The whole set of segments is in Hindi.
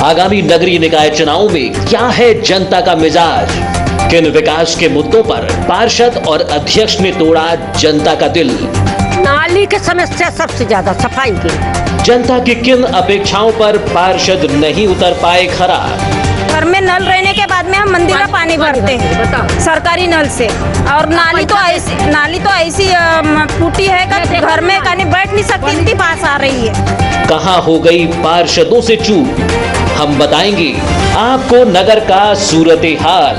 आगामी नगरीय निकाय चुनाव में क्या है जनता का मिजाज, किन विकास के मुद्दों पर पार्षद और अध्यक्ष ने तोड़ा जनता का दिल। नाली की समस्या सबसे ज्यादा, सफाई की। जनता की किन अपेक्षाओं पर पार्षद नहीं उतर पाए खरा। घर में नल रहने के बाद में हम मंदिर का पानी भरते हैं सरकारी नल से, और नाली तो ऐसी टूटी है कि घर में कहीं बैठ नहीं सकती, इतनी पास आ रही है। कहां हो गई पार्षदों से चूक, हम बताएंगे आपको नगर का सूरत हाल।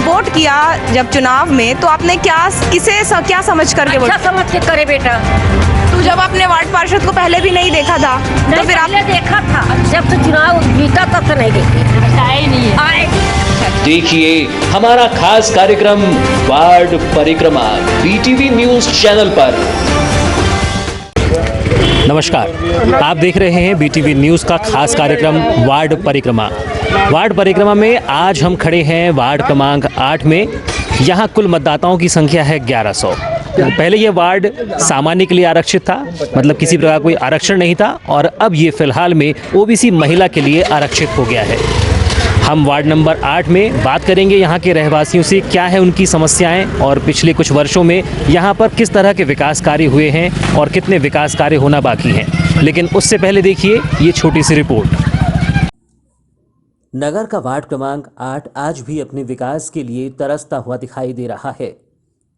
वोट किया जब चुनाव में, तो आपने क्या समझ करके वोट? अच्छा समझ के करे बेटा। तो जब आपने वार्ड पार्षद को पहले भी नहीं देखा था, तो फिर आपने देखा था, जब से चुनाव जीता तब से नहीं देखी, आए नहीं है। देखिए हमारा खास कार्यक्रम वार्ड परिक्रमा BTV न्यूज चैनल पर। नमस्कार, आप देख रहे हैं BTV न्यूज का खास कार्यक्रम वार्ड परिक्रमा। वार्ड परिक्रमा में आज हम खड़े हैं वार्ड क्रमांक 8 में। यहाँ कुल मतदाताओं की संख्या है 1100। पहले ये वार्ड सामान्य के लिए आरक्षित था, मतलब किसी प्रकार कोई आरक्षण नहीं था, और अब ये फिलहाल में OBC महिला के लिए आरक्षित हो गया है। हम वार्ड नंबर 8 में बात करेंगे यहाँ के रहवासियों से, क्या है उनकी समस्याएं और पिछले कुछ वर्षों में यहाँ पर किस तरह के विकास कार्य हुए हैं और कितने विकास कार्य होना बाकी हैं। लेकिन उससे पहले देखिए ये छोटी सी रिपोर्ट। नगर का वार्ड क्रमांक 8 आज भी अपने विकास के लिए तरसता हुआ दिखाई दे रहा है।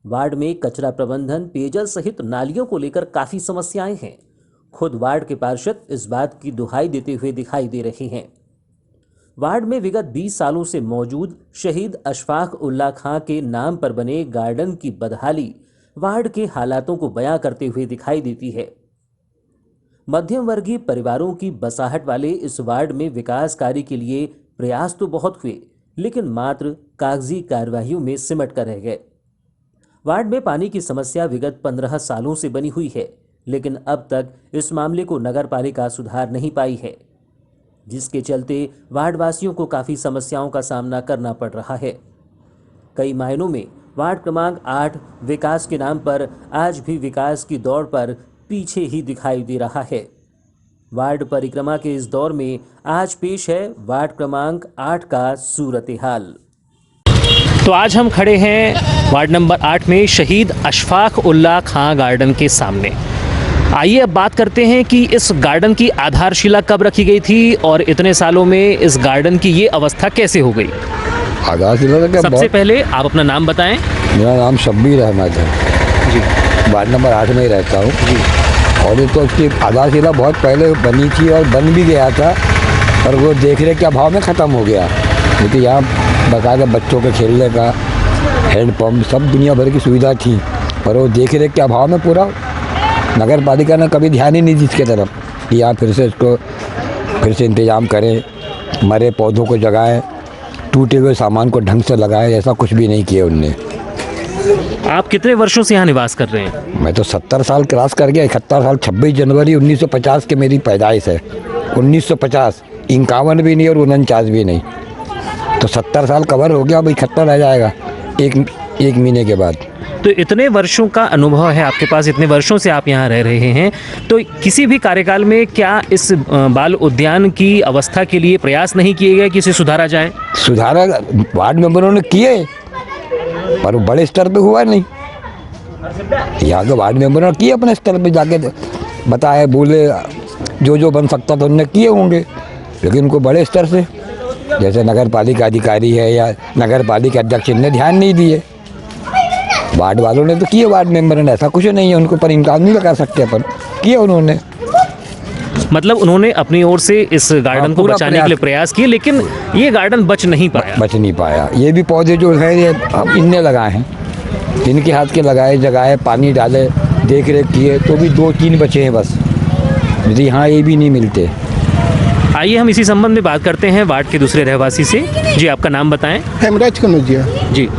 वार्ड में कचरा प्रबंधन, पेयजल सहित नालियों को लेकर काफ़ी समस्याएं हैं। खुद वार्ड के पार्षद इस बात की दुहाई देते हुए दिखाई दे रहे हैं। वार्ड में विगत 20 सालों से मौजूद शहीद अशफाक उल्लाह खां के नाम पर बने गार्डन की बदहाली वार्ड के हालातों को बयां करते हुए दिखाई देती है। मध्यम वर्गीय परिवारों की बसाहट वाले इस वार्ड में विकास कार्य के लिए प्रयास तो बहुत हुए, लेकिन मात्र कागजी कार्यवाहियों में सिमट कर रह गए। वार्ड में पानी की समस्या विगत 15 सालों से बनी हुई है, लेकिन अब तक इस मामले को नगर पालिका सुधार नहीं पाई है, जिसके चलते वार्ड वासियों को काफ़ी समस्याओं का सामना करना पड़ रहा है। कई मायनों में वार्ड क्रमांक 8 विकास के नाम पर आज भी विकास की दौड़ पर पीछे ही दिखाई दे रहा है। वार्ड परिक्रमा के इस दौर में आज पेश है वार्ड क्रमांक 8 का सूरत हाल। तो आज हम खड़े हैं वार्ड नंबर 8 में शहीद अशफाक उल्लाह खां गार्डन के सामने। आइए अब बात करते हैं कि इस गार्डन की आधारशिला कब रखी गई थी और इतने सालों में इस गार्डन की ये अवस्था कैसे हो गई। आधारशिला सबसे पहले आप अपना नाम बताएं। मेरा नाम शब्बीर अहमद है जी, वार्ड नंबर 8 में ही रहता हूँ जी। और तो उसकी आधारशिला बहुत पहले बनी थी और बन भी गया था, और वो देखरेख के अभाव में ख़त्म हो गया। क्योंकि यहाँ बाकायदा बच्चों के खेलने का हैंडपम्प सब दुनिया भर की सुविधा थी, पर वो देखरेख के अभाव में पूरा नगर पालिका ने कभी ध्यान ही नहीं दी इसके तरफ कि यहाँ फिर से इंतज़ाम करें, मरे पौधों को जगाएं, टूटे हुए सामान को ढंग से लगाएं। ऐसा कुछ भी नहीं किया उनने। आप कितने वर्षों से यहाँ निवास कर रहे हैं? मैं तो 70 साल क्रॉस कर गया। 71 साल 26 जनवरी 1950 के मेरी पैदाइश है। 1950, 51 भी नहीं और 49 भी नहीं, तो 70 साल कवर हो गया। अब 71 रह जाएगा एक महीने के बाद। तो इतने वर्षों का अनुभव है आपके पास, इतने वर्षों से आप यहाँ रह रहे हैं, तो किसी भी कार्यकाल में क्या इस बाल उद्यान की अवस्था के लिए प्रयास नहीं किए गए कि इसे सुधारा जाए? सुधारा वार्ड मेंबरों ने किए, पर वो बड़े स्तर पे हुआ नहीं। यहाँ के वार्ड मेंबरों ने किए अपने स्तर पे, जाके बताए, बोले, जो बन सकता था उनने किए होंगे, लेकिन उनको बड़े स्तर से, जैसे नगर पालिका अधिकारी है या नगर पालिका अध्यक्ष ने ध्यान नहीं दिए। वार्ड वालों ने तो किए, वार्ड मेंबर ने, ऐसा कुछ नहीं है उनको पर इनकार नहीं लगा सकते अपन, किए उन्होंने। मतलब उन्होंने अपनी ओर से इस गार्डन को बचाने के लिए प्रयास किए, लेकिन ये गार्डन बच नहीं पाया। ये भी पौधे जो है ये इनने लगाए हैं, इनके हाथ के लगाए, जगाए, पानी डाले, देख रेख किए, तो भी 2-3 बचे हैं बस। मुझे यहाँ ये भी नहीं मिलते। आइए हम इसी संबंध में बात करते हैं वार्ड के दूसरे रहवासी से। जी, आपका नाम बताएं। हेमराज कनौजिया जी।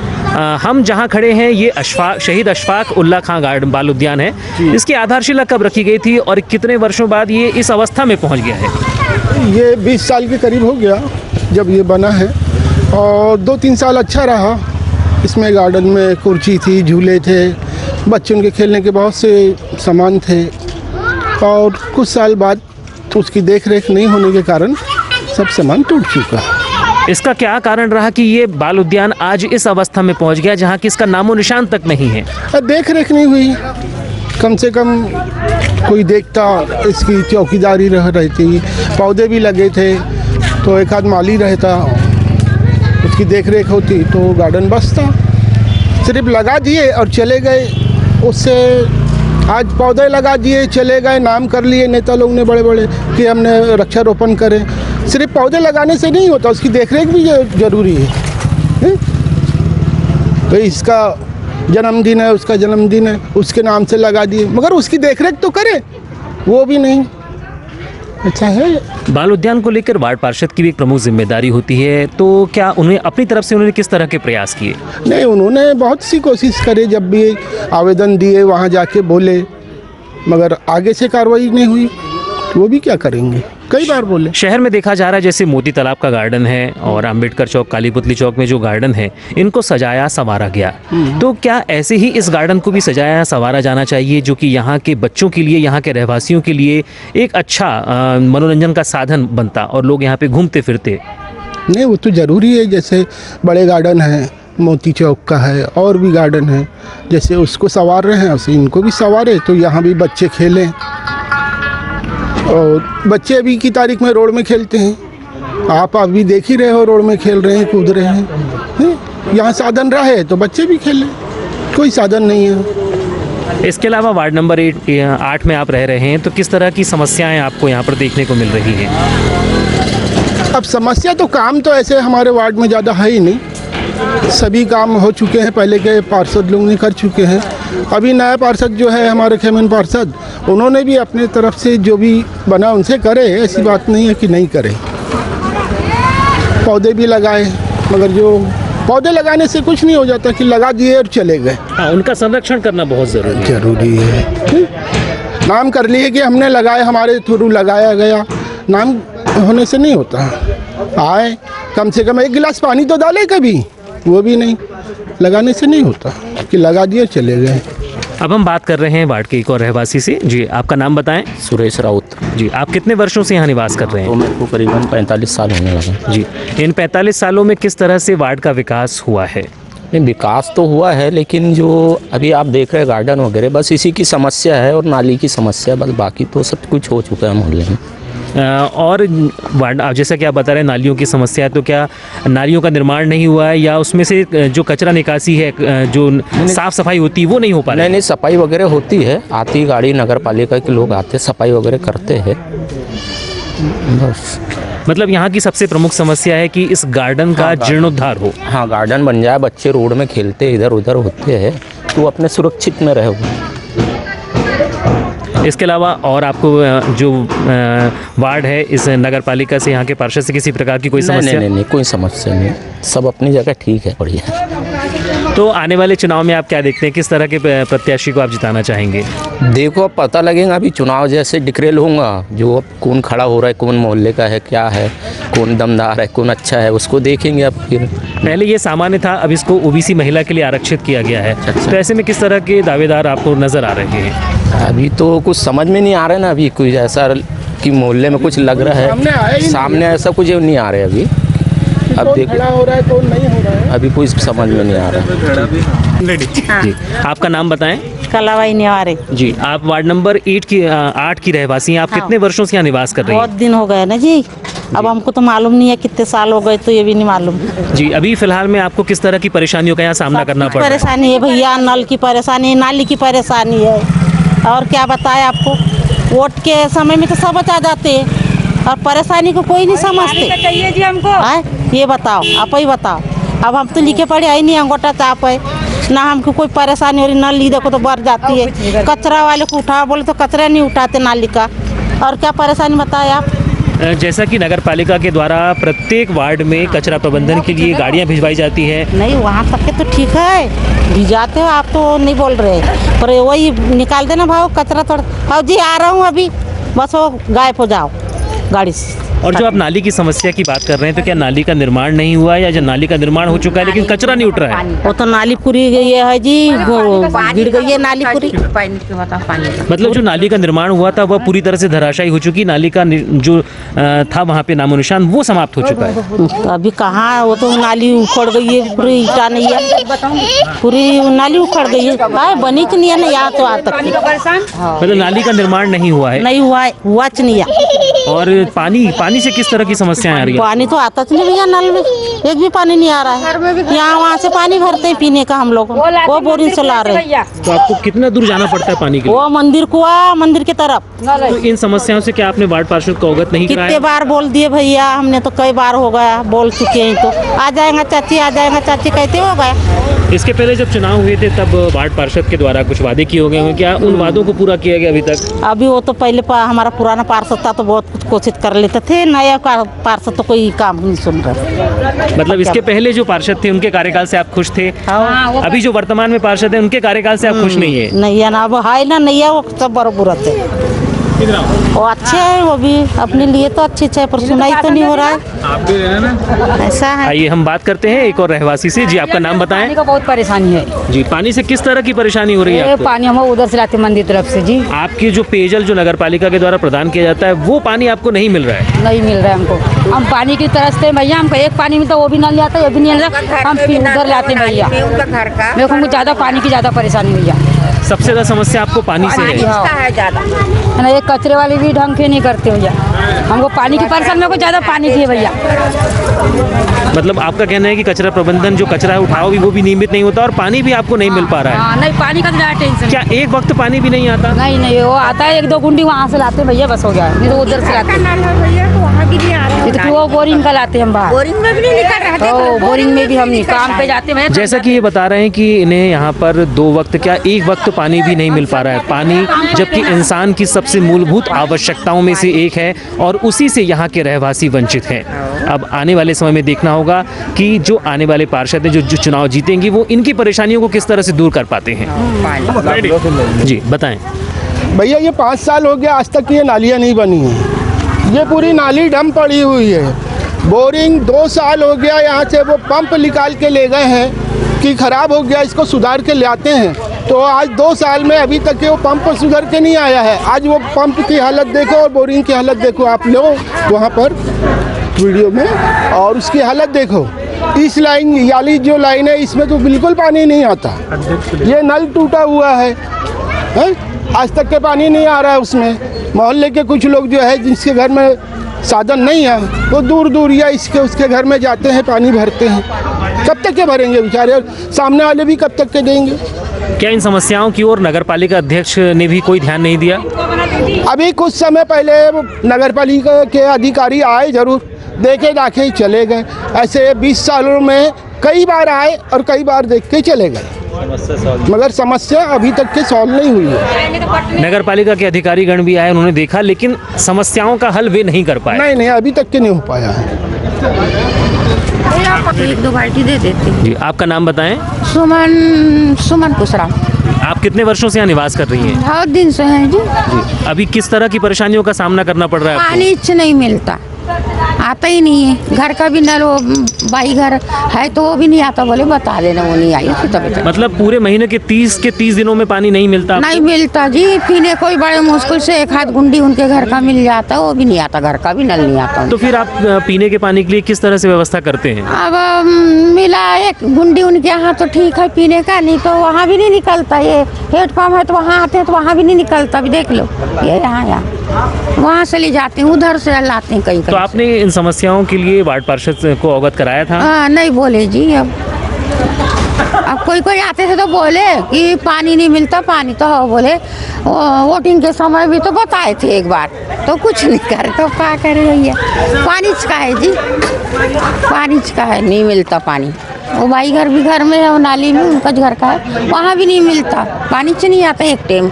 हम जहां खड़े हैं ये शहीद अशफाक उल्लाह खां गार्डन बाल उद्यान है। इसकी आधारशिला कब रखी गई थी और कितने वर्षों बाद ये इस अवस्था में पहुंच गया है? ये 20 साल के करीब हो गया जब ये बना है, और 2-3 साल अच्छा रहा। इसमें गार्डन में कुर्सी थी, झूले थे, बच्चों के खेलने के बहुत से सामान थे, और कुछ साल बाद उसकी देख रेख नहीं होने के कारण सब सामान टूट चुका है। इसका क्या कारण रहा कि ये बाल उद्यान आज इस अवस्था में पहुंच गया जहां कि इसका नामो निशान तक नहीं है? देख रेख नहीं हुई, कम से कम कोई देखता, इसकी चौकीदारी रहती, पौधे भी लगे थे तो एक आध माली रहता, उसकी देख रेख होती तो गार्डन बसता। सिर्फ लगा दिए और चले गए, उससे आज पौधे लगा दिए चले गए, नाम कर लिए नेता लोग ने बड़े बड़े कि हमने वृक्षारोपण करें। सिर्फ पौधे लगाने से नहीं होता, उसकी देखरेख भी ज़रूरी है। तो इसका जन्मदिन है, उसका जन्मदिन है, उसके नाम से लगा दिए, मगर उसकी देखरेख तो करे, वो भी नहीं। अच्छा है, बाल उद्यान को लेकर वार्ड पार्षद की भी एक प्रमुख जिम्मेदारी होती है, तो क्या उन्हें अपनी तरफ से उन्होंने किस तरह के प्रयास किए? नहीं, उन्होंने बहुत सी कोशिश करे, जब भी आवेदन दिए वहाँ जाके बोले, मगर आगे से कार्रवाई नहीं हुई, वो भी क्या करेंगे, कई बार बोले। शहर में देखा जा रहा है जैसे मोती तालाब का गार्डन है और अंबेडकर चौक, काली पुतली चौक में जो गार्डन है, इनको सजाया संवारा गया, तो क्या ऐसे ही इस गार्डन को भी सजाया संवारा जाना चाहिए जो कि यहाँ के बच्चों के लिए, यहाँ के रहवासियों के लिए एक अच्छा मनोरंजन का साधन बनता और लोग यहाँ पे घूमते फिरते? नहीं, वो तो ज़रूरी है, जैसे बड़े गार्डन हैं, मोती चौक का है और भी गार्डन है, जैसे उसको संवार रहे हैं वैसे इनको भी संवारे तो यहाँ भी बच्चे खेलें। और बच्चे अभी की तारीख में रोड में खेलते हैं, आप अभी देख ही रहे हो, रोड में खेल रहे हैं, कूद रहे हैं। यहाँ साधन रहे तो बच्चे भी खेलें, कोई साधन नहीं है। इसके अलावा वार्ड नंबर 8 में आप रह रहे हैं, तो किस तरह की समस्याएं आपको यहाँ पर देखने को मिल रही हैं? अब समस्या तो काम तो ऐसे हमारे वार्ड में ज़्यादा है ही नहीं, सभी काम हो चुके हैं, पहले के पार्षद लोग ने कर चुके हैं। अभी नया पार्षद जो है हमारे खेमन पार्षद, उन्होंने भी अपने तरफ से जो भी बना उनसे करे, ऐसी बात नहीं है कि नहीं करे। पौधे भी लगाए, मगर जो पौधे लगाने से कुछ नहीं हो जाता कि लगा दिए और चले गए। हाँ, उनका संरक्षण करना बहुत ज़रूरी है। नाम कर लिए कि हमने लगाए, हमारे थ्रू लगाया गया, नाम होने से नहीं होता। आए कम से कम एक गिलास पानी तो डाले कभी, वो भी नहीं, लगाने से नहीं होता कि लगा दिए चले गए। अब हम बात कर रहे हैं वार्ड के एक और रहवासी से। जी, आपका नाम बताएं। सुरेश राउत। जी, आप कितने वर्षों से यहाँ निवास कर रहे हैं? तो मेरे को करीबन 45 साल होने लगा। जी, इन 45 सालों में किस तरह से वार्ड का विकास हुआ है? नहीं, विकास तो हुआ है, लेकिन जो अभी आप देख रहे हैं गार्डन वगैरह, बस इसी की समस्या है और नाली की समस्या, बस बाकी तो सब कुछ हो चुका है मोहल्ले में। और वार्ड, जैसा कि आप बता रहे हैं नालियों की समस्या है, तो क्या नालियों का निर्माण नहीं हुआ है या उसमें से जो कचरा निकासी है, जो साफ सफाई होती है वो नहीं हो पा रही? नहीं, सफाई वगैरह होती है, आती गाड़ी नगर पालिका के लोग आते, सफाई वगैरह करते हैं बस। मतलब यहाँ की सबसे प्रमुख समस्या है कि इस गार्डन का जीर्णोद्धार हो। हाँ, गार्डन बन जाए, बच्चे रोड में खेलते इधर उधर होते हैं तो अपने सुरक्षित में रहे। इसके अलावा और आपको जो वार्ड है इस नगर पालिका से, यहाँ के पार्षद से किसी प्रकार की कोई समस्या? नहीं, कोई समस्या नहीं, सब अपनी जगह ठीक है, बढ़िया। तो आने वाले चुनाव में आप क्या देखते हैं, किस तरह के प्रत्याशी को आप जिताना चाहेंगे? देखो, अब पता लगेगा, अभी चुनाव जैसे डिक्लेयर होगा, जो अब कौन खड़ा हो रहा है, कौन मोहल्ले का है, क्या है, कौन दमदार है, कौन अच्छा है, उसको देखेंगे। अब फिर पहले ये सामान्य था, अब इसको ओबीसी महिला के लिए आरक्षित किया गया है। अच्छा। तो ऐसे में किस तरह के दावेदार आपको नजर आ रहे हैं? अभी तो कुछ समझ में नहीं आ रहा है ना, अभी कुछ ऐसा कि मोहल्ले में कुछ लग रहा है, सामने ऐसा कुछ नहीं आ रहा है अभी। अब देखो हो रहा है कौन नहीं हो रहा है, अभी कुछ समझ में नहीं आ रहा है। जी, आपका नाम बताएं। कलावाई निवारे। जी, आप वार्ड नंबर 8 की रहवासी हैं। आप हाँ। कितने वर्षों से यहाँ निवास कर रही बहुत हैं? दिन हो गए ना जी, अब हमको तो मालूम नहीं है कितने साल हो गए, तो ये भी नहीं मालूम। जी, अभी फिलहाल में आपको किस तरह की परेशानियों का यहाँ सामना करना पड़ रहा है? परेशानी है भैया, नल की परेशानी है, नाली की परेशानी है, और क्या बताएं आपको, वोट के समय में तो सब बचा जाते हैं और परेशानी को कोई नहीं समझते। चाहिए जी हमको, ये बताओ, आप ही बताओ। अब हम तो लिखे पढ़े आई नहीं, अंगोटा चाप है ना, हमको कोई परेशानी हो रही, नल ली देखो तो बढ़ जाती है, कचरा वाले को उठाओ बोले तो कचरा नहीं उठाते नाली का, और क्या परेशानी बताए आप। जैसा कि नगर पालिका के द्वारा प्रत्येक वार्ड में कचरा प्रबंधन के लिए गाड़ियां भिजवाई जाती है। नहीं, वहाँ तक के तो ठीक है, भिजाते हो आप, तो नहीं बोल रहे, पर वही निकाल देना भाव कचरा थोड़ा। हाँ जी, आ रहा हूँ अभी, बस वो गायब हो जाओ गाड़ी से। और जो आप नाली की समस्या की बात कर रहे हैं, तो क्या नाली का निर्माण नहीं हुआ है या जो नाली का निर्माण हो चुका है लेकिन कचरा नहीं उठ रहा है? वो तो नाली पूरी गई है जी, वो गिर गई है नाली पूरी। मतलब जो नाली का निर्माण हुआ था वह पूरी तरह से धराशायी हो चुकी, नाली का जो था वहाँ पे नामो निशान वो समाप्त हो चुका है। तो अभी कहाँ, वो तो नाली उखड़ गई है पूरी, ईटा नहीं है, पूरी नाली उखड़ गई है, बनी कि नहीं है ना यहाँ तो आज तक। मतलब नाली का निर्माण नहीं हुआ है? नहीं हुआ है, हुआ च नहीं है। और पानी से किस तरह की समस्याएं आ रही है? पानी तो आता नहीं भैया, नल में एक भी पानी नहीं आ रहा है। यहाँ वहाँ से पानी भरते हैं पीने का हम लोग, वो बोरिंग चला रहे हैं। तो आपको कितना दूर जाना पड़ता है पानी के लिए? वो मंदिर कुआ, मंदिर की तरफ। तो इन समस्याओं से क्या आपने वार्ड पार्षद को अवगत नहीं कराया? कितने बार बोल दिए भैया, हमने तो कई बार हो गया, बोल चुके हैं। तो आ जाएगा चाची, आ जाएगा चाची कहते हो गया। इसके पहले जब चुनाव हुए थे तब वार्ड पार्षद के द्वारा कुछ वादे किए गए हैं, क्या उन वादों को पूरा किया गया अभी तक? अभी वो तो पहले हमारा पुराना पार्षद था तो बहुत कुछ कोशिश कर लेते थे, नया पार्षद तो कोई काम नहीं सुन रहे। मतलब इसके पहले जो पार्षद थे उनके कार्यकाल से आप खुश थे? अभी जो वर्तमान में पार्षद है उनके कार्यकाल से आप खुश नहीं है? नहीं है ना, वो है ना, नहीं है, वो सब बराबर है। वो अच्छे है, वो भी अपने लिए तो अच्छे है, पर सुनाई तो नहीं हो रहा है। आप भी रहना ना, ऐसा है। आइए हम बात करते हैं एक और रहवासी से। जी आपका नाम बताएं। पानी का बहुत परेशानी है जी, पानी से किस तरह की परेशानी हो रही है आपको? पानी हम उधर से लाते मंदिर तरफ से जी। आपकी जो पेयजल जो नगर पालिका के द्वारा प्रदान किया जाता है वो पानी आपको नहीं मिल रहा है? नहीं मिल रहा है हमको, हम पानी की तरसते हैं भैया, हमको एक पानी मिलता वो भी नल आता है, ये भी नहीं आता, हम उधर लाते हैं भैया। मेरे को ज़्यादा पानी की ज़्यादा परेशानी भैया। सबसे ज्यादा समस्या आपको पानी से है? है ना, ये कचरे वाले भी ढंग के नहीं करते भैया, हमको पानी की परेशानी, मेरे को ज़्यादा पानी की है भैया। मतलब आपका कहना है कि कचरा प्रबंधन जो कचरा उठाओ भी वो भी नियमित नहीं होता और पानी भी आपको नहीं मिल पा रहा है? हाँ, नहीं पानी का ज़्यादा टेंशन। क्या एक वक्त पानी भी नहीं आता? नहीं नहीं, वो आता है 1-2 गुंडी वहाँ से लाते हैं भैया, बस हो गया, नहीं तो उधर से लाते हैं। वो बोरिंग का लाते हैं हम बाहर, बोरिंग में भी नहीं निकल रहा है, तो बोरिंग में भी हम काम पे जाते हैं। जैसा कि ये बता रहे हैं कि इन्हें यहाँ पर 2 वक्त क्या एक वक्त पानी भी नहीं मिल पा रहा है, पानी जबकि इंसान की सबसे मूलभूत आवश्यकताओं में से एक है और उसी से यहाँ के रहवासी वंचित हैं। अब आने वाले समय में देखना होगा कि जो आने वाले पार्षद हैं जो चुनाव जीतेंगे वो इनकी परेशानियों को किस तरह से दूर कर पाते हैं। जी बताएं। भैया ये 5 साल हो गया आज तक ये नालियाँ नहीं बनी हैं, ये पूरी नाली डम पड़ी हुई है। बोरिंग 2 साल हो गया, यहाँ से वो पंप निकाल के ले गए हैं कि ख़राब हो गया, इसको सुधार के ले आते हैं, तो आज 2 साल में अभी तक वो पंप सुधर के नहीं आया है। आज वो पंप की हालत देखो और बोरिंग की हालत देखो, आप लोग वहाँ पर वीडियो में, और उसकी हालत देखो। इस लाइन याली जो लाइन है इसमें तो बिल्कुल पानी नहीं आता, ये नल टूटा हुआ है? आज तक के पानी नहीं आ रहा है उसमें। मोहल्ले के कुछ लोग जो है जिसके घर में साधन नहीं है वो दूर दूर या इसके उसके घर में जाते हैं, पानी भरते हैं। कब तक के भरेंगे बेचारे, और सामने वाले भी कब तक के देंगे? क्या इन समस्याओं की ओर नगर पालिका अध्यक्ष ने भी कोई ध्यान नहीं दिया? अभी कुछ समय पहले नगर पालिका के अधिकारी आए, जरूर देखे दाखे चले गए। ऐसे 20 सालों में कई बार आए और कई बार देख के चले गए, मगर समस्या अभी तक के सॉल्व नहीं हुई है। नगर पालिका के अधिकारी गण भी आए, उन्होंने देखा, लेकिन समस्याओं का हल वे नहीं कर पाए। नहीं, अभी तक के नहीं हो पाया है। 1-2 बाल्टी दे देते। जी आपका नाम बताएं। सुमन कुशरा। आप कितने वर्षों से यहाँ निवास कर रही हैं? बहुत दिन से हैं जी। अभी किस तरह की परेशानियों का सामना करना पड़ रहा है आपको? पानी नहीं मिलता, आता ही नहीं है। घर का भी नल, वो बाई घर है तो वो भी नहीं आता, बोले बता देना, वो नहीं आई। मतलब पूरे महीने के 30 दिनों में पानी नहीं मिलता? नहीं मिलता जी, पीने कोई बड़े मुश्किल से 1-8 गुंडी उनके घर का मिल जाता, वो भी नहीं आता, घर का भी नल नहीं आता। तो फिर आप पीने के पानी के लिए किस तरह से व्यवस्था करते हैं? अब मिला 1 गुंडी उनके यहाँ तो ठीक है पीने का, नहीं तो वहाँ भी नहीं निकलता। ये हेडपम्प है तो वहाँ आते हैं तो वहाँ भी नहीं निकलता, अभी देख लो, ये यहाँ वहाँ से ले जाते हैं, उधर से लाते हैं कहीं। तो आपने इन समस्याओं के लिए वार्ड पार्षद को अवगत कराया था? नहीं बोले जी। अब कोई आते थे तो बोले कि पानी नहीं मिलता, पानी तो हो, बोले वोटिंग के समय भी तो बताए थे एक बार, तो कुछ नहीं करे, तो क्या करे भैया। पानी का है जी, पानी का है, नहीं मिलता पानी। वो भाई घर भी घर में है, वो नाली में उनका घर का है, वहाँ भी नहीं मिलता पानी। नहीं आता 1 टाइम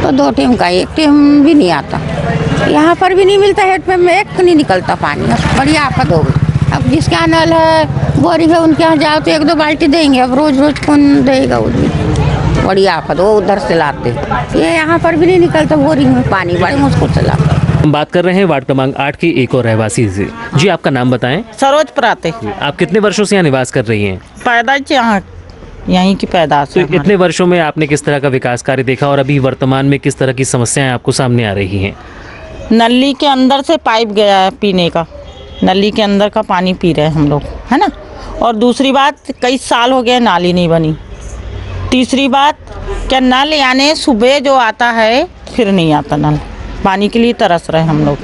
तो 2 टाइम का, 1 टाइम भी नहीं आता। यहाँ पर भी नहीं मिलता, हेडपम्प में 1 नहीं निकलता पानी, बड़ी आफत हो गई। अब जिसके यहाँ नल है, बोरिंग है, उनके यहाँ जाओ तो 1-2 बाल्टी देंगे, अब रोज कौन देगा? बड़ी आफत, वो उधर से लाते। ये यहाँ पर भी नहीं निकलता बोरिंग में पानी, बड़े मुश्किल से लाते। हम बात कर रहे हैं वार्ड क्रमांक 8 के एक और रहवासी से। जी, आपका नाम बताएं। सरोज पराते आप कितने वर्षों से यहाँ निवास कर रही हैं? पैदाइश यहाँ यहीं की पैदाश तो है हमारी। इतने वर्षों में आपने किस तरह का विकास कार्य देखा और अभी वर्तमान में किस तरह की समस्याएं आपको सामने आ रही हैं? नली के अंदर से पाइप गया है पीने का, नली के अंदर का पानी पी रहे हैं हम लोग, है ना। और दूसरी बात, कई साल हो गए नाली नहीं बनी। तीसरी बात, क्या नल यानी सुबह जो आता है फिर नहीं आता नल, पानी के लिए तरस रहे हम लोग।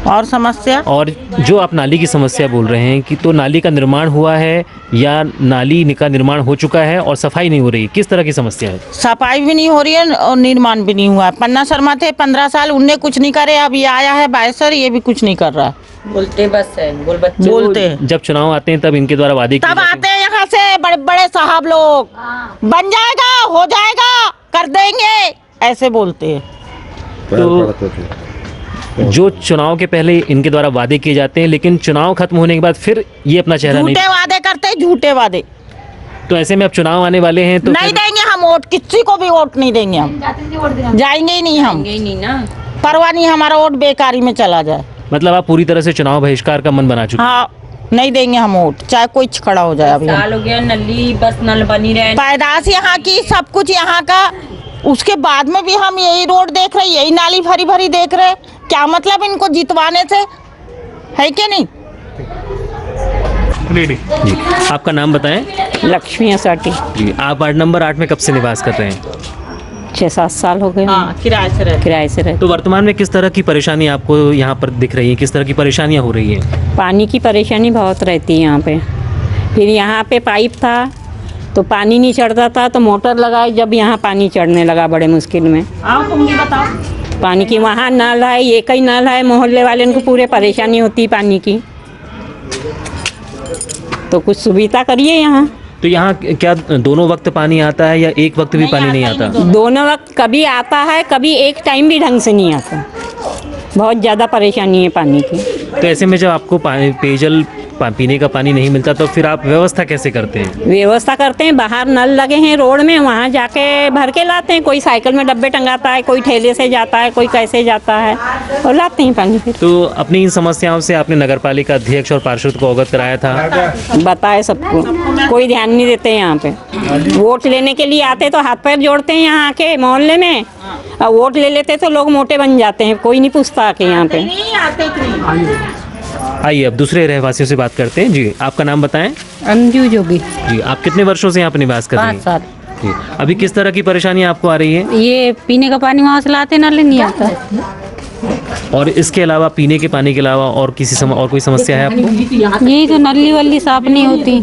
और समस्या, और जो आप नाली की समस्या बोल रहे हैं कि तो नाली का निर्माण हुआ है या नाली का निर्माण हो चुका है और सफाई नहीं हो रही, किस तरह की समस्या है? सफाई भी नहीं हो रही है और निर्माण भी नहीं हुआ है। पन्ना शर्मा थे 15 साल, उनने कुछ नहीं करे। अब ये आया है बायसर, ये भी कुछ नहीं कर रहा है। बोलते बस है, बोलते हैं। जब चुनाव आते हैं तब इनके द्वारा वादे किए तब जाते हैं। आते हैं यहाँ से बड़े बड़े साहब लोग, बन जाएगा, हो जाएगा, कर देंगे, ऐसे बोलते हैं। तो जो चुनाव के पहले इनके द्वारा वादे किए जाते हैं, लेकिन चुनाव खत्म होने के बाद फिर ये अपना चेहरा नहीं, झूठे वादे करते हैं, झूठे वादे। तो ऐसे में अब चुनाव आने वाले हैं तो नहीं देंगे हम वोट, किसी को भी वोट नहीं देंगे हम, जाएंगे ही नहीं हम, नहीं ना। परवाह नहीं, हमारा वोट बेकारी में चला जाए। मतलब आप पूरी तरह से चुनाव बहिष्कार का मन बना चुके हैं। हाँ, नहीं देंगे हम वोट, चाहे कोई खड़ा हो जाए। अभी साल हो गया, नली बस नल बनी रहे। पैदाश यहाँ की, सब कुछ यहाँ का, उसके बाद में भी हम यही रोड देख रहे, यही नाली भरी भरी देख रहे। क्या मतलब इनको जितवाने से, है कि नहीं? जी, आपका नाम बताएं। लक्ष्मी असाटी। जी, आप वार्ड नंबर 8 में कब से निवास कर रहे हैं? 6-7 साल हो गए। हाँ, किराए से रहते। किराए से रहते। तो वर्तमान में किस तरह की परेशानी आपको यहाँ पर दिख रही है, किस तरह की परेशानियाँ हो रही हैं? पानी की परेशानी बहुत रहती है यहाँ पे। फिर यहाँ पे पाइप था तो पानी नहीं चढ़ता था, तो मोटर लगाए, जब यहाँ पानी चढ़ने लगा बड़े मुश्किल में। आओ तुम भी बताओ। पानी की वहाँ नल है, एक ही नल है, मोहल्ले वाले को पूरे परेशानी होती है पानी की। तो कुछ सुविधा करिए यहाँ। तो यहाँ क्या दोनों वक्त पानी आता है या एक वक्त भी पानी नहीं आता? दोनों वक्त, कभी आता है, कभी एक टाइम भी ढंग से नहीं आता। बहुत ज़्यादा परेशानी है पानी की। तो ऐसे में जब आपको पेयजल पीने का पानी नहीं मिलता तो फिर आप व्यवस्था कैसे करते हैं? व्यवस्था करते हैं, बाहर नल लगे हैं रोड में, वहाँ जाके भर के लाते हैं। कोई साइकिल में डब्बे टंगाता है, कोई ठेले से जाता है, कोई कैसे जाता है, और लाते हैं पानी फिर। तो अपनी इन समस्याओं से आपने नगरपालिका अध्यक्ष और पार्षद को अवगत कराया था? बताए सबको, कोई ध्यान नहीं देते हैं यहाँ पे। वोट लेने के लिए आते तो हाथ पैर जोड़ते हैं यहाँ आके मोहल्ले में, और वोट ले लेते तो लोग मोटे बन जाते हैं, कोई नहीं पूछता आके यहाँ पे। आइए अब दूसरे रहवासियों से बात करते हैं। जी, आपका नाम बताएं। अंजू जोगी। जी, आप कितने वर्षों से यहाँ पर निवास कर रही हैं? 5 साल। जी, अभी किस तरह की परेशानी आपको आ रही है? ये पीने का पानी वहाँ से लाते, नल नहीं आता। और इसके अलावा पीने के पानी के अलावा और और कोई समस्या है आपको? यही तो नली वली साफ नहीं होती।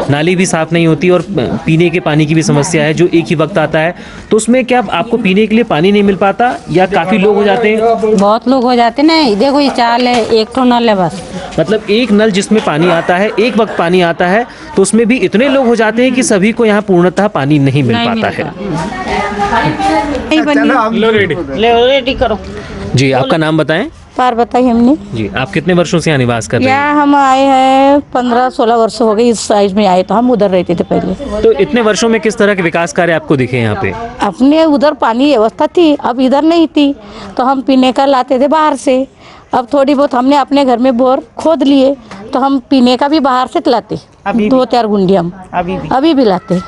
नाली भी साफ नहीं होती और पीने के पानी की भी समस्या है जो एक ही वक्त आता है। तो उसमें क्या आपको पीने के लिए पानी नहीं मिल पाता या काफी लोग हो जाते हैं? बहुत लोग हो जाते ना। देखो ये चाल है, एक तो नल है बस। मतलब एक नल जिसमें पानी आता है, एक वक्त पानी आता है, तो उसमें भी इतने लोग हो जाते हैं कि सभी को यहाँ पूर्णतः पानी नहीं मिल पाता है। रेडी करो। जी, आपका नाम बताएं। पार बताई हमने। जी, आप कितने वर्षों से यहाँ निवास कर रहे हैं? यहाँ हम आए हैं 15-16 वर्ष हो गए, इस साइड में आए तो हम उधर रहते थे पहले। तो इतने वर्षों में किस तरह के विकास कार्य आपको दिखे यहाँ पे? अपने उधर पानी व्यवस्था थी, अब इधर नहीं थी, तो हम पीने का लाते थे बाहर से। अब थोड़ी बहुत हमने अपने घर में बोर खोद लिए, तो हम पीने का भी बाहर से लाते, 2-4 गुंडी हम अभी भी लाते।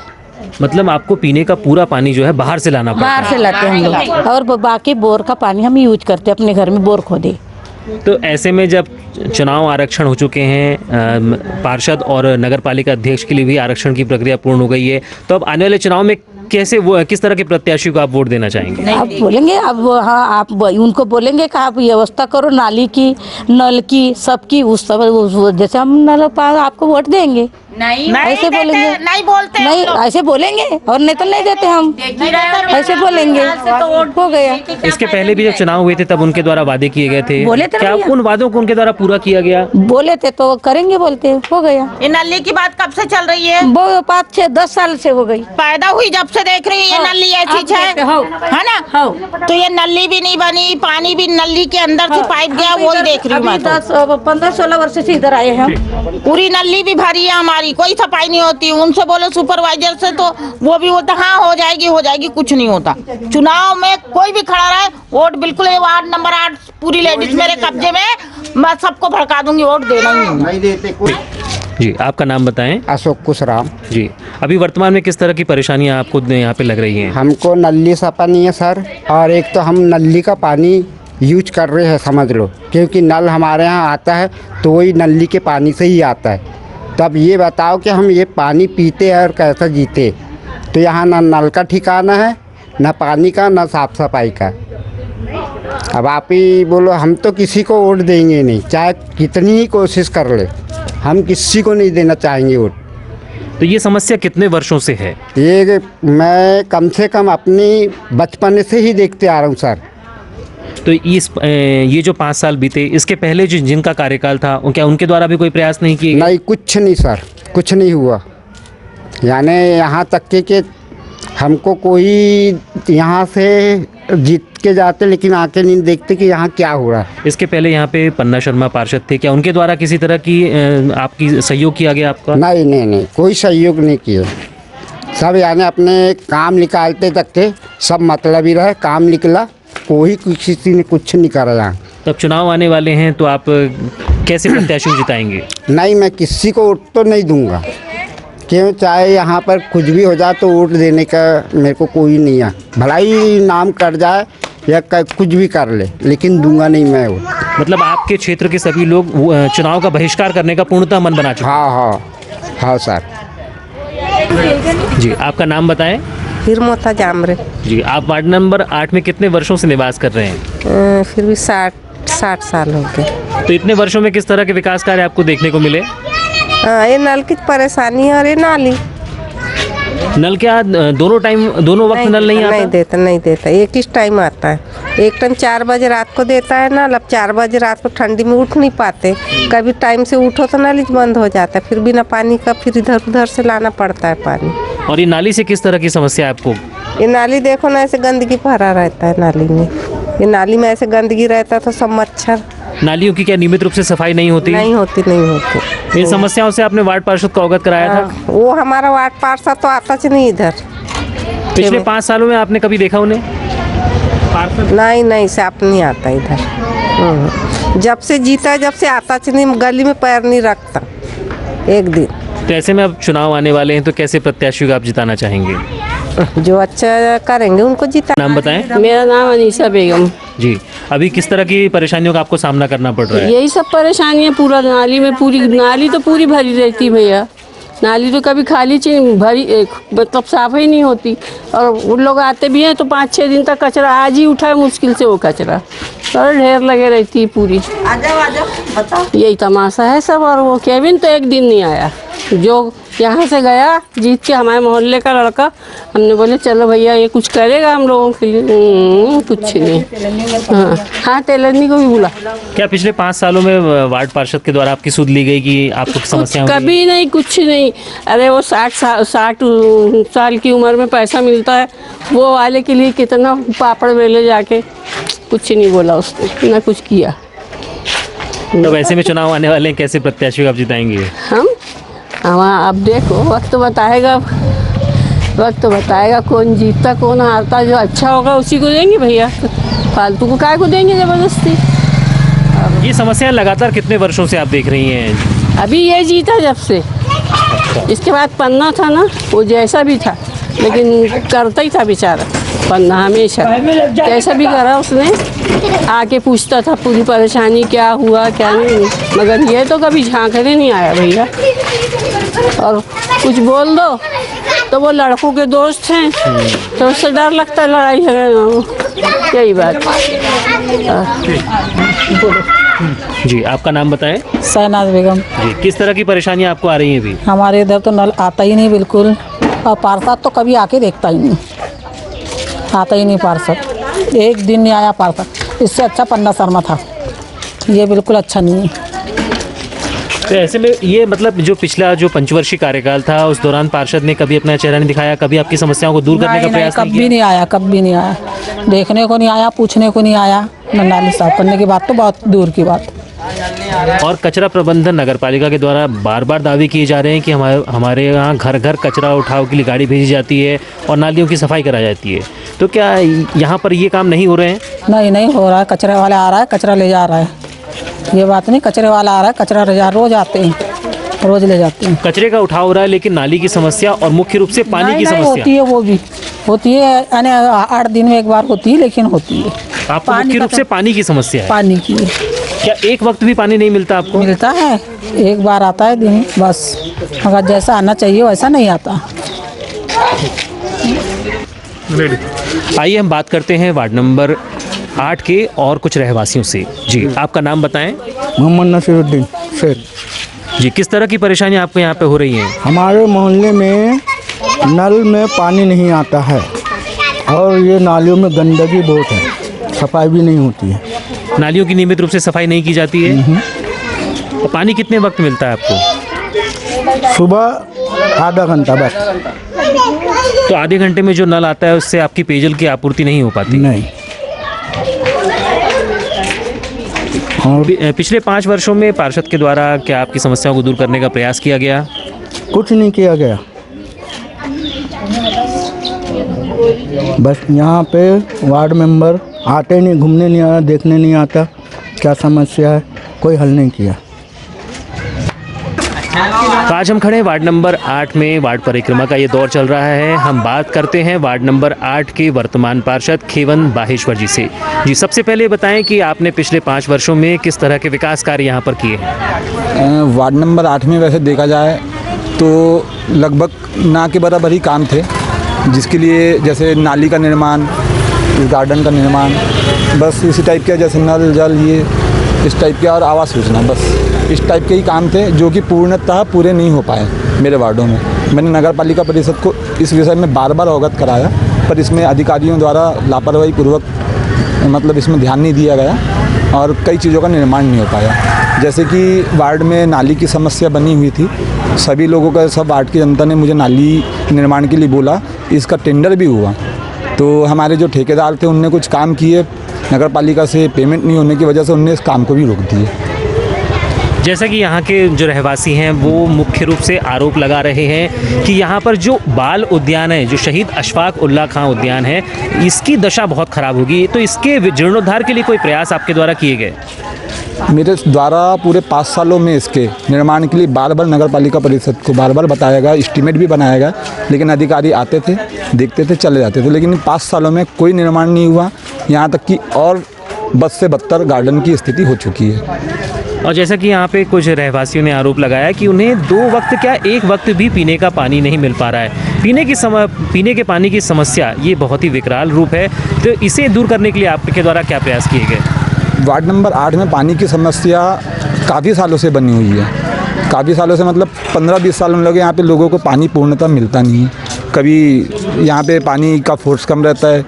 मतलब आपको पीने का पूरा पानी जो है बाहर से लाना पड़ता है? बाहर से लाते हम लोग, और बाकी बोर का पानी हम यूज करते अपने घर में, बोर खोदे। तो ऐसे में जब चुनाव आरक्षण हो चुके हैं, पार्षद और नगरपालिका अध्यक्ष के लिए भी आरक्षण की प्रक्रिया पूर्ण हो गई है, तो अब आने वाले चुनाव में कैसे वो किस तरह के प्रत्याशी को आप वोट देना चाहेंगे? आप बोलेंगे, अब हाँ आप उनको बोलेंगे कि आप व्यवस्था करो नाली की, नल की, सबकी, उस सब जैसे हम नल आपको वोट देंगे। नहीं ऐसे देते, बोलेंगे, नहीं बोलते, नहीं ऐसे बोलेंगे, और नहीं तो नहीं देते हम, ऐसे बोलेंगे, हो गया। इसके पहले भी जब चुनाव हुए थे तब उनके द्वारा वादे किए गए थे, बोले थे क्या भैया। उन वादों को उनके द्वारा पूरा किया गया? बोले थे तो करेंगे, बोलते हो गया। ये नली की बात कब से चल रही है? वो 5-6-10 साल से हो गई, पैदा हुई जब से देख रही है ये नली ऐसी है ना। तो ये नली भी नहीं बनी, पानी भी नली के अंदर से पाइप गया, वही देख रही हूँ मैं तो। 15-16 वर्ष से इधर आए हैं। पूरी नली भी भरी है हमारी कोई सफाई नहीं होती। उनसे बोलो सुपरवाइजर से तो वो भी बोलता हाँ हो जाएगी, कुछ नहीं होता। चुनाव में कोई भी खड़ा रहे, वोट बिल्कुल वार्ड नंबर 8 पूरी लेडीज मेरे कब्जे में, मैं सबको भड़का दूंगी, वोट देना ही नहीं देते कोई। जी, आपका नाम बताएं। अशोक कुशराम। जी, अभी वर्तमान में किस तरह की परेशानियां आपको यहाँ पे लग रही हैं? हमको नली सफा नहीं है सर, और एक तो हम नली का पानी यूज कर रहे हैं समझ लो, क्योंकि नल हमारे यहाँ आता है तो वही नली के पानी से ही आता है। तो अब ये बताओ कि हम ये पानी पीते हैं और कैसा जीते। तो यहाँ ना नल का ठिकाना है, ना पानी का, ना साफ सफाई का। अब आप ही बोलो, हम तो किसी को वोट देंगे नहीं, चाहे कितनी ही कोशिश कर ले, हम किसी को नहीं देना चाहेंगे वोट। तो ये समस्या कितने वर्षों से है? ये मैं कम से कम अपनी बचपन से ही देखते आ रहा हूँ सर। तो ये जो 5 साल बीते, इसके पहले जिनका कार्यकाल था, क्या उनके द्वारा भी कोई प्रयास नहीं किए? नहीं, कुछ नहीं सर, कुछ नहीं हुआ। यानी यहाँ तक के हमको कोई यहाँ से जीत के जाते लेकिन आके नहीं देखते कि यहाँ क्या हो रहा है। इसके पहले यहाँ पे पन्ना शर्मा पार्षद थे, क्या उनके द्वारा किसी तरह की आपकी सहयोग किया गया आपका? नहीं, कोई सहयोग नहीं किया। सब यानी अपने काम निकालते तक के सब मतलब ही रहे, काम निकला, कोई किसी ने कुछ नहीं करा यहाँ। तब चुनाव आने वाले हैं तो आप कैसे प्रत्याशी जिताएंगे? नहीं, मैं किसी को वोट तो नहीं दूंगा, क्यों चाहे यहाँ पर कुछ भी हो जाए तो वोट देने का मेरे को कोई नहीं है। भलाई नाम कर जाए या कुछ भी कर ले, लेकिन दूंगा नहीं मैं वोट। मतलब आपके क्षेत्र के सभी लोग चुनाव का बहिष्कार करने का पूर्णतः मन बना चुके? हाँ सर। जी, आपका नाम बताएं। हिरमोता जामरे। जी, आप वार्ड नंबर 8 में कितने वर्षों से निवास कर रहे हैं? फिर भी 60 साल हो गए। तो इतने वर्षों में किस तरह के विकास कार्य आपको देखने को मिले? ये नल की परेशानी है और ये नाली। नल क्या दोनों वक्त नल नहीं आता? नहीं देता, एक ही टाइम आता है। एक टाइम 4 बजे रात को देता है नल। अब 4 बजे रात को ठंडी में उठ नहीं पाते, कभी टाइम से उठो तो नल बंद हो जाता है, फिर बिना पानी का फिर इधर उधर से लाना पड़ता है पानी। और ये नाली से किस तरह की समस्या है आपको? ये नाली देखो ना, ऐसे गंदगी भरा रहता है नाली में। ये नाली में ऐसे गंदगी रहता तो सब मच्छर। नालियों की क्या नियमित रूप से सफाई नहीं होती? नहीं होती। इन समस्याओं से आपने वार्ड पार्षद को अवगत कराया था? वो हमारा वार्ड पार्षद तो आता नहीं इधर। पिछले 5 सालों में आपने कभी देखा उन्हें? नहीं, साफ नहीं आता इधर। जब से जीता, जब से आता नहीं, गली में पैर नहीं रखता एक दिन। तो ऐसे में अब चुनाव आने वाले हैं तो कैसे प्रत्याशी को आप जिताना चाहेंगे? जो अच्छा करेंगे उनको जिता। नाम बताएं। मेरा नाम अनीसा बेगम। जी, अभी किस तरह की परेशानियों का आपको सामना करना पड़ रहा है? यही सब परेशानियाँ, पूरा नाली में नाली तो पूरी भरी रहती भैया। नाली तो कभी खाली भरी मतलब साफ ही नहीं होती। और उन लोग आते भी हैं तो 5-6 दिन तक कचरा आज ही उठाए मुश्किल से वो कचरा, और ढेर लगे रहती है पूरी। आजा बताओ। यही तमाशा है सब। और वो केविन तो एक दिन नहीं आया, जो यहाँ से गया जीत के, हमारे मोहल्ले का लड़का। हमने बोले चलो भैया ये कुछ करेगा हम लोगों के लिए, कुछ नहीं। हाँ, टेलरनी को भी बुला। क्या पिछले 5 सालों में वार्ड पार्षद के द्वारा आपकी सुध ली गई कि आपको समस्या? कभी नहीं, कुछ नहीं। अरे वो 60 साल की उम्र में पैसा मिलता है, वो वाले के लिए कितना पापड़ बेले जाके, कुछ नहीं बोला उसने, ना कुछ किया। तो वैसे में चुनाव आने वाले हैं, कैसे प्रत्याशी को आप जिताएंगे? हम अब देखो, वक्त बताएगा कौन जीतता कौन हारता। जो अच्छा होगा उसी को देंगे भैया, फालतू को काय को देंगे जबरदस्ती। ये समस्या लगातार कितने वर्षों से आप देख रही हैं? अभी ये जीता जब से, इसके बाद पन्ना था ना, वो जैसा भी था लेकिन करता ही था बेचारा पन्ना हमेशा। जैसा भी करा उसने आके पूछता था पूरी परेशानी क्या हुआ क्या नहीं, मगर ये तो कभी झांकने नहीं आया भैया। और कुछ बोल दो तो वो लड़कों के दोस्त हैं तो उससे डर लगता है लड़ाई झगड़े। यही बात। जी, आपका नाम बताएं। शहनाज बेगम। जी, किस तरह की परेशानियाँ आपको आ रही हैं अभी? हमारे इधर तो नल आता ही नहीं बिल्कुल, और पार्षद तो कभी आके देखता ही नहीं, आता ही नहीं पार्षद। एक दिन नहीं आया पार्षद। इससे अच्छा पन्ना शर्मा था, ये बिल्कुल अच्छा नहीं है। तो ऐसे में ये मतलब जो पिछला जो पंचवर्षीय कार्यकाल था उस दौरान पार्षद ने कभी अपना चेहरा नहीं दिखाया, कभी आपकी समस्याओं को दूर करने का प्रयास नहीं किया? कभी नहीं आया, देखने को नहीं आया, पूछने को नहीं आया। नाली साफ करने की बात तो बहुत दूर की बात। और कचरा प्रबंधन नगर पालिका के द्वारा बार बार दावे किए जा रहे हैं कि हमारे यहाँ घर घर कचरा उठाव के लिए गाड़ी भेजी जाती है और नालियों की सफाई कराई जाती है, तो क्या यहाँ पर ये काम नहीं हो रहे हैं? नहीं हो रहा है। कचरे वाला आ रहा है, कचरा ले जा रहा है। ये बात नहीं, कचरे वाला आ रहा है, कचरा ले जा, रोज आते हैं, रोज ले जाते हैं। कचरे का उठाव हो रहा है, लेकिन नाली की समस्या और मुख्य रूप से पानी की समस्या होती है, वो भी होती है, यानी 8 दिन में एक बार होती है, लेकिन होती है। आपको मुख्य रूप से पानी की समस्या है? पानी की। क्या एक वक्त भी पानी नहीं मिलता आपको? मिलता है, एक बार आता है दिन, बस। अगर जैसा आना चाहिए वैसा नहीं आता। आइए हम बात करते हैं वार्ड नंबर 8 के और कुछ रहवासियों से। जी, आपका नाम बताएं। मोहम्मद नसीरुद्दीन शेख। जी, किस तरह की परेशानी आपको यहाँ पे हो रही है? हमारे मोहल्ले में नल में पानी नहीं आता है और ये नालियों में गंदगी बहुत है, सफाई भी नहीं होती है। नालियों की नियमित रूप से सफाई नहीं की जाती है? तो पानी कितने वक्त मिलता है आपको? सुबह आधा घंटा बस। तो आधे घंटे में जो नल आता है उससे आपकी पेयजल की आपूर्ति नहीं हो पाती? नहीं। और पिछले 5 वर्षों में पार्षद के द्वारा क्या आपकी समस्याओं को दूर करने का प्रयास किया गया? कुछ नहीं किया गया। बस यहाँ पे वार्ड मेंबर आते नहीं, घूमने नहीं आया, देखने नहीं आता क्या समस्या है, कोई हल नहीं किया। तो आज हम खड़े हैं वार्ड नंबर 8 में। वार्ड परिक्रमा का ये दौर चल रहा है। हम बात करते हैं वार्ड नंबर 8 के वर्तमान पार्षद खेवन बाहेश्वर जी से। जी, सबसे पहले बताएं कि आपने पिछले 5 वर्षों में किस तरह के विकास कार्य यहाँ पर किए हैं? वार्ड नंबर 8 में वैसे देखा जाए तो लगभग ना के बराबर ही काम थे, जिसके लिए जैसे नाली का निर्माण, गार्डन का निर्माण, बस इसी टाइप के, जैसे नल जल ये इस टाइप के, और आवास योजना, बस इस टाइप के ही काम थे जो कि पूर्णतः पूरे नहीं हो पाए मेरे वार्डों में। मैंने नगर पालिका परिषद को इस विषय में बार बार अवगत कराया, पर इसमें अधिकारियों द्वारा लापरवाही पूर्वक मतलब इसमें ध्यान नहीं दिया गया और कई चीज़ों का निर्माण नहीं हो पाया। जैसे कि वार्ड में नाली की समस्या बनी हुई थी, सभी लोगों का, सब वार्ड की जनता ने मुझे नाली निर्माण के लिए बोला, इसका टेंडर भी हुआ, तो हमारे जो ठेकेदार थे उनने कुछ काम किए, नगर पालिका से पेमेंट नहीं होने की वजह से उनने इस काम को भी रोक दिए। जैसा कि यहाँ के जो रहवासी हैं वो मुख्य रूप से आरोप लगा रहे हैं कि यहाँ पर जो बाल उद्यान है, जो शहीद अशफाक उल्लाह खां उद्यान है, इसकी दशा बहुत ख़राब होगी, तो इसके जीर्णोद्धार के लिए कोई प्रयास आपके द्वारा किए गए? मेरे द्वारा पूरे 5 सालों में इसके निर्माण के लिए बार बार नगर पालिका परिषद को बार बार बताया गया, एस्टीमेट भी बनाया गया, लेकिन अधिकारी आते थे, देखते थे, चले जाते थे, लेकिन 5 सालों में कोई निर्माण नहीं हुआ। यहाँ तक कि और बद से बदतर गार्डन की स्थिति हो चुकी है। और जैसा कि यहाँ पे कुछ रहवासियों ने आरोप लगाया कि उन्हें 2 वक्त क्या 1 वक्त भी पीने का पानी नहीं मिल पा रहा है। पीने के पानी की समस्या ये बहुत ही विकराल रूप है, तो इसे दूर करने के लिए आपके द्वारा क्या प्रयास किए गए? वार्ड नंबर 8 में पानी की समस्या काफ़ी सालों से बनी हुई है, काफ़ी सालों से, मतलब 15-20 साल लगे। यहाँ पे लोगों को पानी पूर्णतः मिलता नहीं है, कभी यहाँ पे पानी का फोर्स कम रहता है,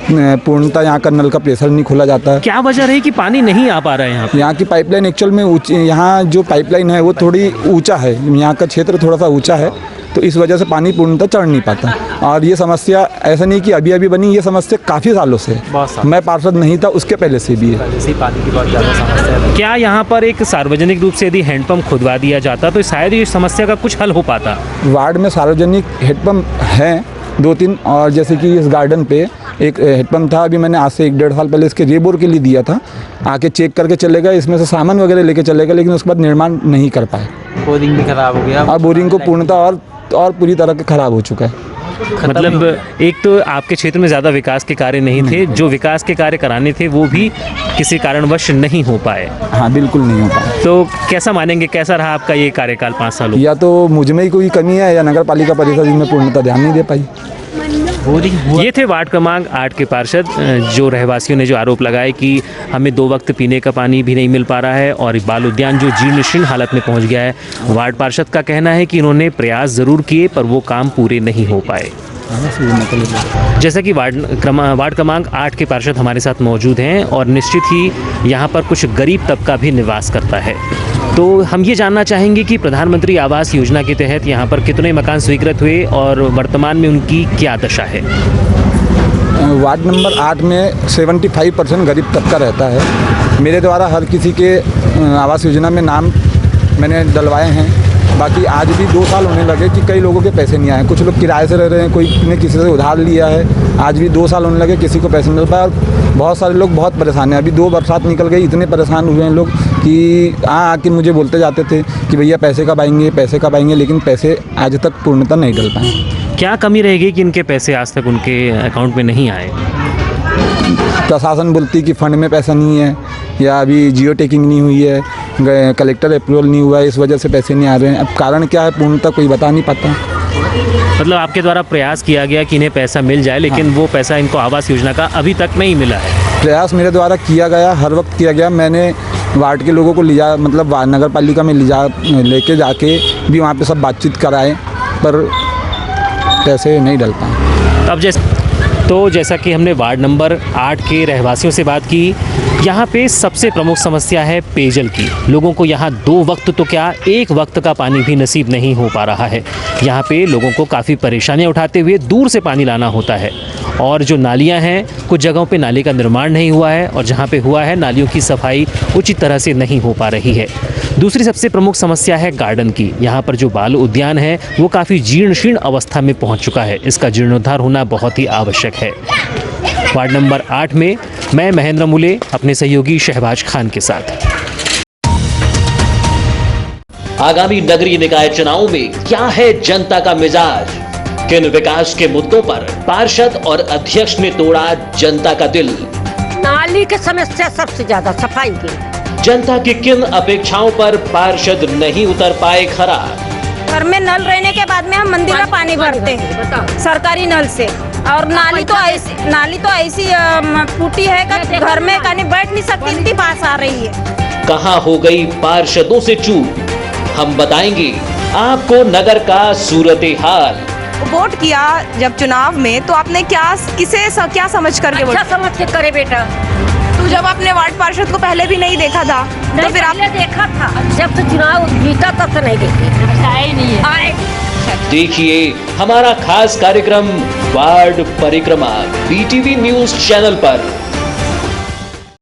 पूर्णतः यहाँ का नल का प्रेशर नहीं खोला जाता है। क्या वजह रही कि पानी नहीं आ पा रहा है यहाँ की पाइपलाइन एक्चुअल में यहाँ जो पाइपलाइन है वो थोड़ी ऊंचा है, यहाँ का क्षेत्र थोड़ा सा ऊंचा है, तो इस वजह से पानी पूर्णतः चढ़ नहीं पाता। और ये समस्या ऐसा नहीं कि अभी अभी बनी, ये समस्या काफ़ी सालों से, मैं पार्षद नहीं था उसके पहले से भी है। पानी की बहुत ज़्यादा समस्या है। क्या यहाँ पर एक सार्वजनिक रूप से यदि हैंडपम्प खुदवा दिया जाता तो शायद ये समस्या का कुछ हल हो पाता? वार्ड में सार्वजनिक हैंडपम्प हैं 2-3, और जैसे कि इस गार्डन पे एक हैंडपम्प था, अभी मैंने आज से 1-1.5 साल पहले इसके रेबोर के लिए दिया था, आके चेक करके चले गए, इसमें से सामान वगैरह लेके चले गए, लेकिन उसके बाद निर्माण नहीं कर पाए। बोरिंग भी खराब हो गया, और बोरिंग को पूर्णतः और पूरी तरह के खराब हो चुका है। मतलब एक तो आपके क्षेत्र में ज़्यादा विकास के कार्य नहीं थे, जो विकास के कार्य कराने थे वो भी किसी कारणवश नहीं हो पाए। हाँ, बिल्कुल नहीं हो पाए। तो कैसा मानेंगे, कैसा रहा आपका ये कार्यकाल 5 सालों? या तो मुझ में ही कोई कमी है या नगर पालिका परिषद इनमें पूर्णतः ध्यान नहीं दे पाई। ये थे वार्ड क्रमांक 8 के पार्षद, जो रहवासियों ने जो आरोप लगाए कि हमें 2 वक्त पीने का पानी भी नहीं मिल पा रहा है और बाल उद्यान जो जीर्ण शीर्ण हालत में पहुंच गया है। वार्ड पार्षद का कहना है कि इन्होंने प्रयास ज़रूर किए पर वो काम पूरे नहीं हो पाए। जैसा कि वार्ड क्रमांक 8 के पार्षद हमारे साथ मौजूद हैं और निश्चित ही यहाँ पर कुछ गरीब तबका भी निवास करता है, तो हम ये जानना चाहेंगे कि प्रधानमंत्री आवास योजना के तहत यहाँ पर कितने मकान स्वीकृत हुए और वर्तमान में उनकी क्या दशा है? वार्ड नंबर 8 में 75% गरीब तबका रहता है। मेरे द्वारा हर किसी के आवास योजना में नाम मैंने डलवाए हैं। बाकी आज भी 2 साल होने लगे कि कई लोगों के पैसे नहीं आए। कुछ लोग किराए से रह रहे हैं, कोई ने किसी से उधार लिया है। आज भी 2 साल होने लगे, किसी को पैसे नहीं मिल पाए और बहुत सारे लोग बहुत परेशान हैं। अभी 2 बरसात निकल गई, इतने परेशान हुए हैं लोग कि आके मुझे बोलते जाते थे कि भैया पैसे कब आएंगे, लेकिन पैसे आज तक पूर्णतः नहीं डल पाए। क्या कमी रहेगी कि इनके पैसे आज तक उनके अकाउंट में नहीं आए? प्रशासन बोलती कि फ़ंड में पैसा नहीं है, या अभी जियो टैगिंग नहीं हुई है, कलेक्टर अप्रूवल नहीं हुआ है, इस वजह से पैसे नहीं आ रहे हैं। अब कारण क्या है पूर्णतः कोई बता नहीं पाता। मतलब आपके द्वारा प्रयास किया गया कि इन्हें पैसा मिल जाए, लेकिन वो पैसा इनको आवास योजना का अभी तक नहीं मिला है। प्रयास मेरे द्वारा किया गया, हर वक्त किया गया। मैंने वार्ड के लोगों को मतलब नगर पालिका में लेके जाके भी वहाँ पे सब बातचीत कराए, पर पैसे नहीं डल पाए। अब जैसा कि हमने वार्ड नंबर 8 के रहवासियों से बात की, यहाँ पे सबसे प्रमुख समस्या है पेयजल की। लोगों को यहाँ 2 वक्त तो क्या 1 वक्त का पानी भी नसीब नहीं हो पा रहा है। यहाँ पे लोगों को काफ़ी परेशानियाँ उठाते हुए दूर से पानी लाना होता है। और जो नालियाँ हैं, कुछ जगहों पे नाली का निर्माण नहीं हुआ है, और जहाँ पे हुआ है नालियों की सफाई उचित तरह से नहीं हो पा रही है। दूसरी सबसे प्रमुख समस्या है गार्डन की। यहाँ पर जो बाल उद्यान है वो काफ़ी जीर्ण शीर्ण अवस्था में पहुँच चुका है। इसका जीर्णोद्धार होना बहुत ही आवश्यक है। वार्ड नंबर 8 में मैं महेंद्र मुले अपने सहयोगी शहबाज खान के साथ। आगामी नगरीय निकाय चुनाव में क्या है जनता का मिजाज? किन विकास के मुद्दों पर पार्षद और अध्यक्ष ने तोड़ा जनता का दिल? नाली की समस्या सबसे ज्यादा, सफाई की। जनता की किन अपेक्षाओं पर पार्षद नहीं उतर पाए खरा? घर में नल रहने के बाद में हम मंदिर का पानी भरते हैं सरकारी नल से, और नाली तो ऐसी फूटी है कि घर में कहीं बैठ नहीं सकती, इतनी पास आ रही है। कहाँ हो गई पार्षदों से चूक? हम बताएंगे आपको नगर का सूरत हाल। वोट किया जब चुनाव में, तो आपने क्या समझ करके वोट? अच्छा समझ के करे बेटा। तो जब आपने वार्ड पार्षद को पहले भी नहीं देखा था, तो फिर आपने देखा था, जब से चुनाव जीता तब से नहीं देखी, आए नहीं है। देखिए हमारा खास कार्यक्रम वार्ड परिक्रमा BTV न्यूज चैनल पर।